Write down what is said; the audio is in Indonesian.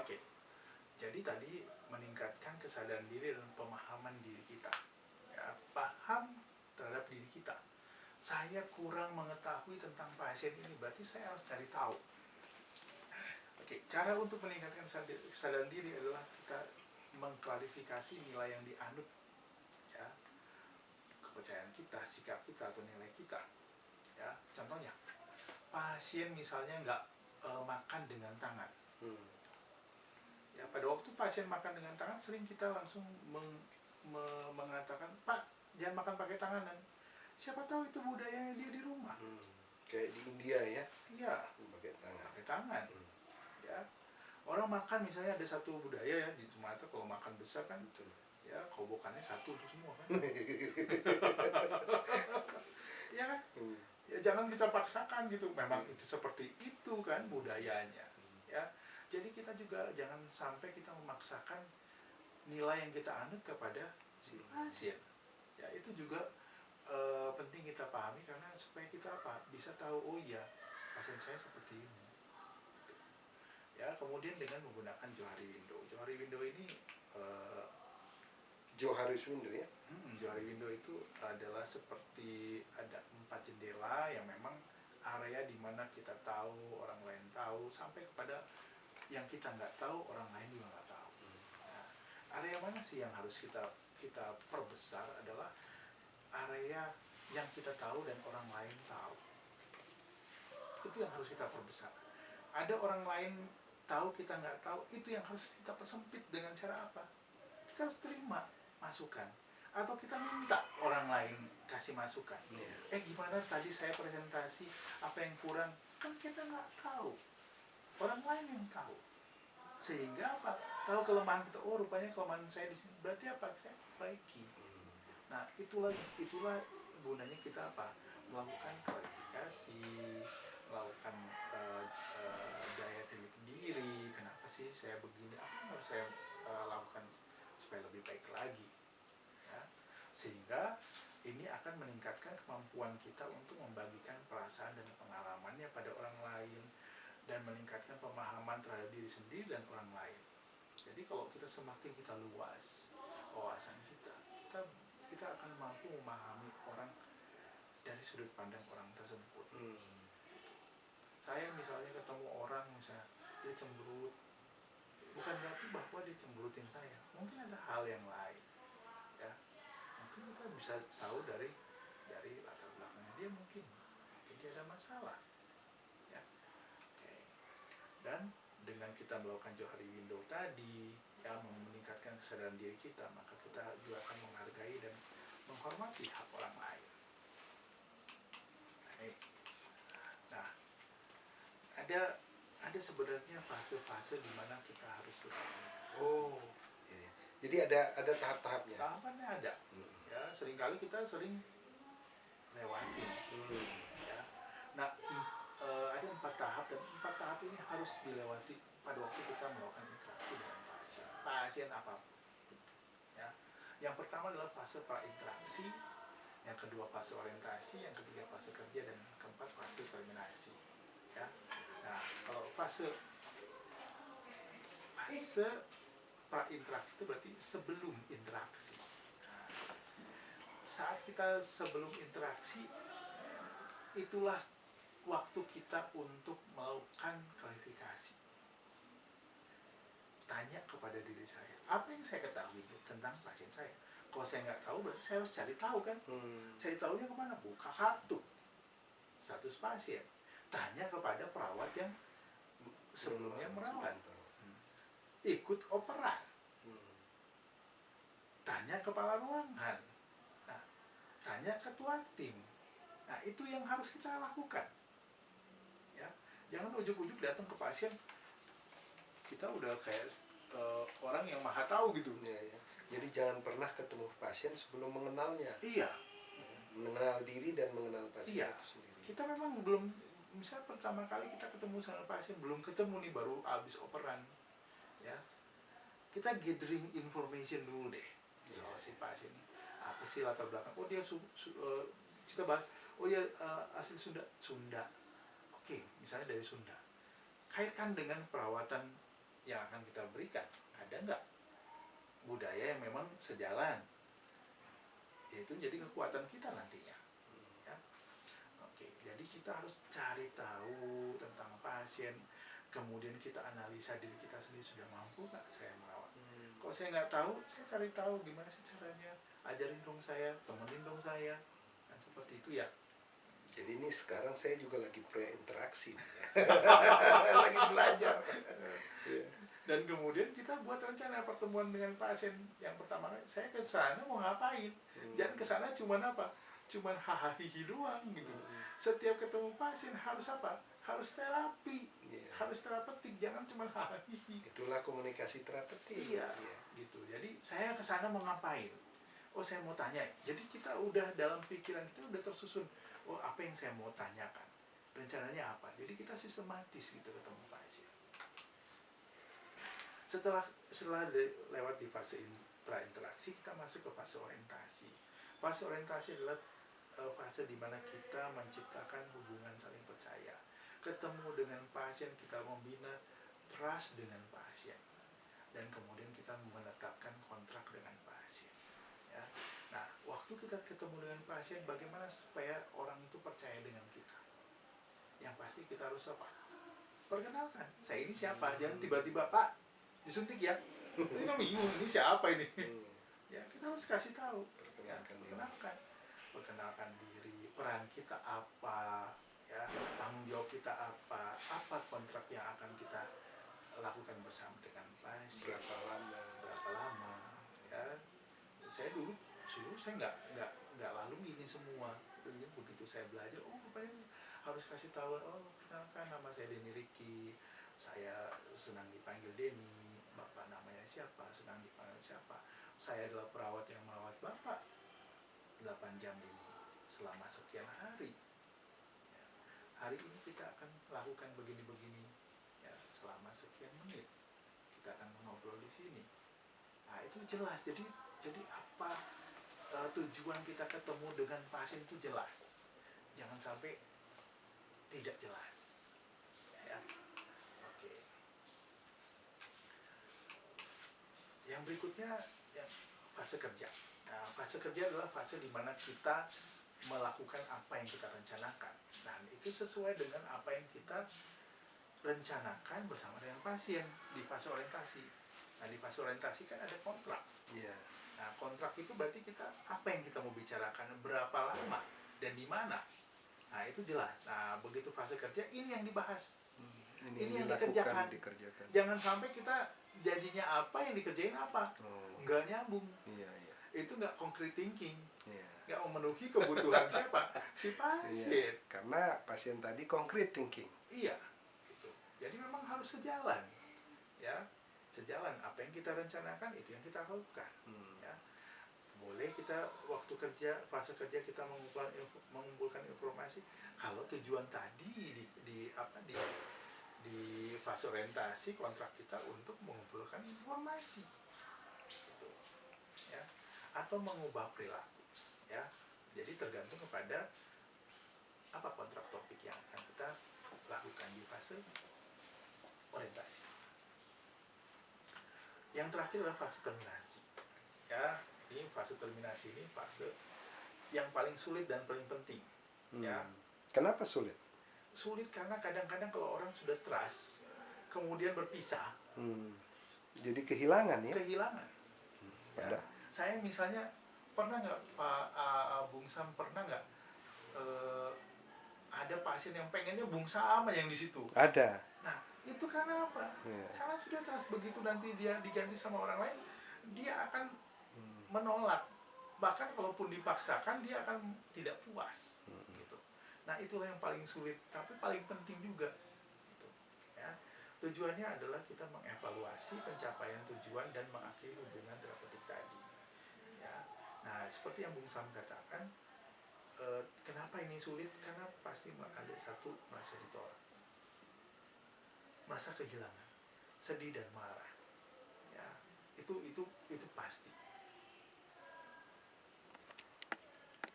Oke, jadi tadi meningkatkan kesadaran diri dan pemahaman diri kita. Ya, paham terhadap diri kita. Saya kurang mengetahui tentang pasien ini, berarti saya harus cari tahu. Oke, cara untuk meningkatkan kesadaran diri adalah kita mengklarifikasi nilai yang dianut, ya, kepercayaan kita, sikap kita, atau nilai kita. Ya, contohnya, pasien misalnya nggak makan dengan tangan. Ya, pada waktu pasien makan dengan tangan, sering kita langsung mengatakan, Pak, jangan makan pakai tangan. Siapa tahu itu budayanya dia di rumah. Kayak di India ya? Iya, pakai tangan. Pakai tangan. Ya, orang makan misalnya ada satu budaya ya di Sumatera, kalau makan besar kan, betul, ya kobokannya satu untuk semua kan. Ya kan? Ya jangan kita paksakan gitu. Memang itu seperti itu kan budayanya. Ya, jadi kita juga jangan sampai kita memaksakan nilai yang kita anut kepada si pasien. Ya, itu juga penting kita pahami, karena supaya kita bisa tahu, oh iya, pasien saya seperti ini. Ya, kemudian dengan menggunakan Johari Window. Johari Window ini Johari Window ya? Johari Window itu adalah seperti ada 4 jendela yang memang area di mana kita tahu, orang lain tahu, sampai kepada yang kita nggak tahu, orang lain juga nggak tahu. Nah, area mana sih yang harus kita perbesar adalah area yang kita tahu dan orang lain tahu. Itu yang harus kita perbesar. Ada orang lain tahu, kita nggak tahu, itu yang harus kita persempit. Dengan cara apa? Kita harus terima masukan, atau kita minta orang lain kasih masukan. Gimana tadi saya presentasi, apa yang kurang? Kan kita nggak tahu, orang lain yang tahu. Sehingga apa? Tahu kelemahan kita. Oh, rupanya kelemahan saya di sini. Berarti apa? Saya perbaiki. Nah, itulah gunanya kita apa? Melakukan klarifikasi, melakukan daya telik diri. Kenapa sih saya begini? Apa yang harus saya lakukan supaya lebih baik lagi? Ya, sehingga ini akan meningkatkan kemampuan kita untuk membagikan perasaan dan pengalamannya pada orang lain, dan meningkatkan pemahaman terhadap diri sendiri dan orang lain. Jadi kalau semakin kita luas wawasan kita akan mampu memahami orang dari sudut pandang orang tersebut. Saya misalnya ketemu orang, misalnya dia cemberut, bukan berarti bahwa dia cemberutin saya. Mungkin ada hal yang lain, ya. Mungkin kita bisa tahu dari latar belakangnya dia, mungkin dia ada masalah, ya. Oke. Dan dengan kita melakukan Johari Window tadi, ya, meningkatkan kesadaran diri kita, maka kita juga akan menghargai dan menghormati hak orang lain. Nah, ada sebenarnya fase-fase di mana kita harus berkomunikasi. Oh, iya. Jadi ada tahap-tahapnya. Tahapannya ada. Ya, seringkali kita lewatin. Ya. Nah, ada 4 tahap, dan 4 tahap ini harus dilewati pada waktu kita melakukan interaksi dengan pasien apapun. Ya. Yang pertama adalah fase prainteraksi, yang kedua fase orientasi, yang ketiga fase kerja, dan keempat fase terminasi. Ya. Nah, kalau fase prainteraksi itu berarti sebelum interaksi. Nah, saat kita sebelum interaksi, itulah waktu kita untuk melakukan klarifikasi. Tanya kepada diri saya, apa yang saya ketahui tentang pasien saya. Kalau saya nggak tahu, berarti saya harus cari tahu kan. Cari tahunya kemana? Buka kartu status pasien, tanya kepada perawat yang sebelumnya merawat, ikut operan, tanya kepala ruangan, nah, tanya ketua tim. Nah, itu yang harus kita lakukan, ya. Jangan ujuk-ujuk datang ke pasien, kita udah kayak orang yang maha tahu gitu. Ya. Jadi jangan pernah ketemu pasien sebelum mengenalnya. Iya. Mengenal diri dan mengenal pasien itu sendiri. Kita memang belum, misal pertama kali kita ketemu sama pasien, belum ketemu nih, baru habis operan, ya. Kita gathering information dulu deh soal si pasien ini. Apa sih latar belakang? Oh, dia kita bahas. Oh ya, asli Sunda. Oke, misalnya dari Sunda. Kaitkan dengan perawatan yang akan kita berikan? Ada nggak budaya yang memang sejalan? Itu jadi kekuatan kita nantinya. Ya. Oke, jadi kita harus cari tahu tentang pasien, kemudian kita analisa diri kita sendiri, sudah mampu nggak saya merawat. Kalau saya nggak tahu, saya cari tahu gimana sih caranya, ajarin dong saya, temenin dong saya, kan seperti itu ya. Jadi ini sekarang saya juga lagi pre-interaksi nih ya. Lagi belajar. Dan kemudian kita buat rencana pertemuan dengan pasien yang pertama kali, saya ke sana mau ngapain? Jangan ke sana cuman apa? Cuman hahaha doang gitu. Setiap ketemu pasien harus apa? Harus terapi, harus terapeutik, jangan cuma hahaha. Itulah komunikasi terapeutik. Iya, gitu. Jadi saya ke sana mau ngapain? Oh, saya mau tanya. Jadi kita udah dalam pikiran kita udah tersusun. Oh, apa yang saya mau tanyakan? Rencananya apa? Jadi kita sistematis gitu ketemu pasien. Setelah lewat di fase interaksi, kita masuk ke fase orientasi. Fase orientasi adalah fase di mana kita menciptakan hubungan saling percaya. Ketemu dengan pasien, kita membina trust dengan pasien, dan kemudian kita menetapkan kontrak dengan pasien. Ya. Nah, waktu kita ketemu dengan pasien, bagaimana supaya orang itu percaya dengan kita? Yang pasti kita harus apa? Perkenalkan, saya ini siapa? Jangan tiba-tiba, Pak, disuntik ya. Ini kan bingung, ini siapa ini? Ya, kita harus kasih tahu. Perkenalkan diri, peran kita apa, ya, tanggung jawab kita apa kontrak yang akan kita lakukan bersama dengan pasien. Berapa lama, ya. Saya dulu saya nggak lalu ini semua. Jadi begitu saya belajar, oh rupanya harus kasih tahu, oh perkenalkan, nama saya Denny Ricky, saya senang dipanggil Denny, Bapak namanya siapa, senang dipanggil siapa, saya adalah perawat yang merawat Bapak 8 jam ini selama sekian hari. Ya. Hari ini kita akan lakukan begini-begini, ya, selama sekian menit. Kita akan mengobrol di sini. Nah, itu jelas. Jadi apa tujuan kita ketemu dengan pasien itu jelas. Jangan sampai tidak jelas. Ya. Oke. Yang berikutnya ya, fase kerja. Nah, fase kerja adalah fase di mana kita melakukan apa yang kita rencanakan. Nah, itu sesuai dengan apa yang kita rencanakan bersama dengan pasien di fase orientasi. Nah, di fase orientasi kan ada kontrak. Nah, kontrak itu berarti kita apa yang kita mau bicarakan, berapa lama dan di mana. Nah, itu jelas. Nah, begitu fase kerja, ini yang dibahas. Ini yang dikerjakan. Jangan sampai kita janjinya apa, yang dikerjain apa. Nggak nyambung. Itu nggak concrete thinking. Nggak memenuhi kebutuhan siapa? Si pasien. Karena pasien tadi concrete thinking. Iya. Gitu. Jadi memang harus sejalan. Ya. Sejalan, apa yang kita rencanakan itu yang kita lakukan. Ya. Boleh kita waktu kerja, fase kerja kita mengumpulkan informasi. Kalau tujuan tadi di fase orientasi kontrak kita untuk mengumpulkan informasi, gitu. Ya. Atau mengubah perilaku. Ya. Jadi tergantung kepada apa kontrak topik yang akan kita lakukan di fase orientasi. Yang terakhir adalah fase terminasi. Ya, ini fase terminasi ini fase yang paling sulit dan paling penting. Ya. Kenapa sulit? Sulit karena kadang-kadang kalau orang sudah trust, kemudian berpisah. Jadi kehilangan ya? Kehilangan. Ya. Saya misalnya pernah nggak Pak Bung Sam, pernah nggak ada pasien yang pengennya Bung Sam yang di situ? Ada. Nah, itu karena apa? Karena sudah trust, begitu nanti dia diganti sama orang lain, dia akan menolak. Bahkan kalaupun dipaksakan, dia akan tidak puas. Gitu. Nah, itulah yang paling sulit, tapi paling penting juga. Gitu. Ya. Tujuannya adalah kita mengevaluasi pencapaian tujuan dan mengakhiri hubungan terapeutik tadi. Ya. Nah, seperti yang Bung Sam katakan, kenapa ini sulit? Karena pasti ada satu, merasa ditolak, merasa kehilangan, sedih dan marah. Ya, itu pasti.